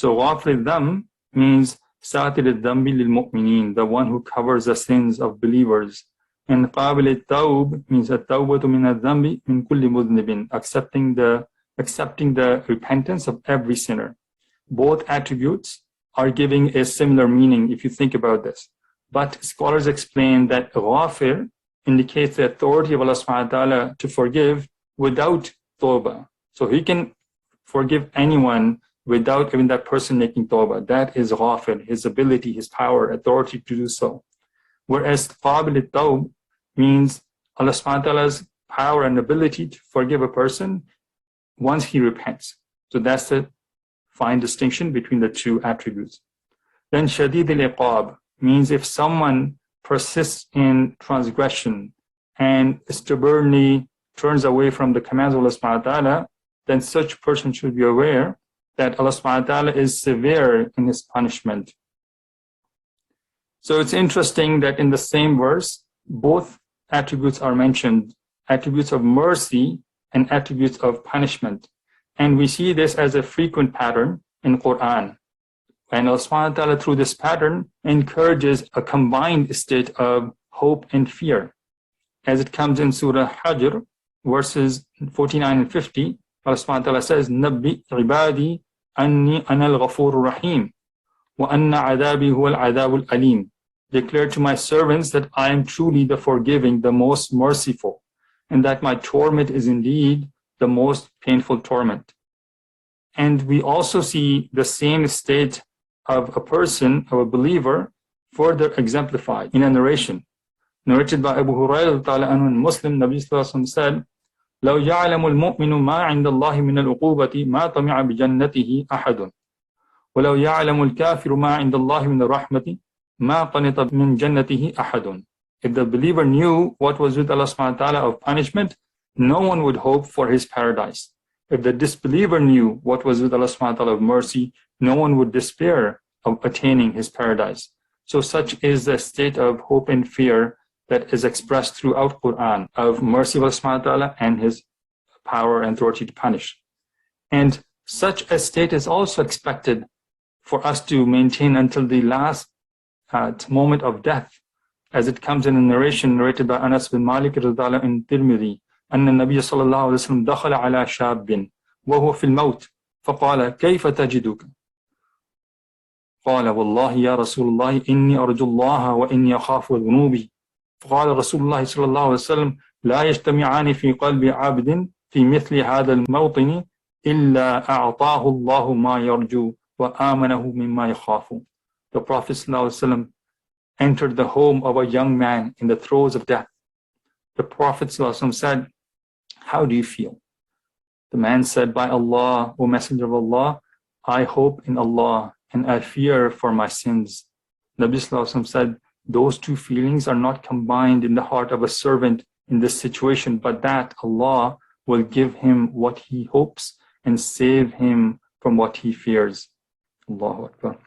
So غافر الذنب means ساتر الذنب للمؤمنين, the one who covers the sins of believers. And قابل التوب means التوبة من الذنب من كل مذنب, accepting the repentance of every sinner. Both attributes are giving a similar meaning if you think about this. But scholars explain that ghafir indicates the authority of Allah subhanahu wa ta'ala to forgive without tawbah. So he can forgive anyone without even that person making tawbah. That is ghafir, his ability, his power, authority to do so. Whereas qabil at-tawb means Allah subhanahu wa ta'ala's power and ability to forgive a person once he repents. So that's the fine distinction between the two attributes. Then shadid al-iqab means if someone persists in transgression and stubbornly turns away from the commands of Allah subhanahu wa ta'ala, then such person should be aware that Allah subhanahu wa ta'ala is severe in his punishment. So it's interesting that in the same verse, both attributes are mentioned, attributes of mercy and attributes of punishment. And we see this as a frequent pattern in Quran. And Allah subhanahu wa ta'ala through this pattern encourages a combined state of hope and fear. As it comes in Surah Hajr, verses 49 and 50, Allah subhanahu wa ta'ala says, Nabbi ibadi anni anal ghafurur rahim, wa anna adabi huwal adabul alim. Declare to my servants that I am truly the forgiving, the most merciful, and that my torment is indeed the most painful torment. And we also see the same state of a person, of a believer, further exemplified in a narration. Narrated by Abu Hurairah anhu in Muslim, Nabi Sallallahu Alaihi Wasallam said, لو يعلم المؤمن ما عند الله من العقوبة ما طمع بجنته أحد ولو يعلم الكافر ما عند الله من الرحمة ما قنط من جنته أحد. If the believer knew what was with Allah subhanahu wa ta'ala of punishment, no one would hope for his paradise. If the disbeliever knew what was with Allah subhanahu wa ta'ala of mercy, no one would despair of attaining his paradise. So such is the state of hope and fear that is expressed throughout Quran of mercy of Allah subhanahu wa ta'ala and his power and authority to punish. And such a state is also expected for us to maintain until the last moment of death, as it comes in a narration narrated by Anas bin Malik radhiyallahu in Tirmidhi, أن النبي صلى الله عليه وسلم دخل على شاب وهو في الموت فقال كيف تجدك؟ قال والله يا رسول الله إني أرجو الله وإني أخاف ذنوبي. فقال رسول الله صلى الله عليه وسلم لا يجتمعان في قلب عبد في مثل هذا الموطن إلا أعطاه الله ما يرجو وآمنه مما يخاف. The Prophet صلى الله عليه وسلم entered the home of a young man in the throes of death. The Prophet صلى الله عليه وسلم said, how do you feel? The man said, by Allah, O Messenger of Allah, I hope in Allah and I fear for my sins. Nabi Sallallahu Alaihi Wasallam said, those two feelings are not combined in the heart of a servant in this situation, but that Allah will give him what he hopes and save him from what he fears. Allahu Akbar.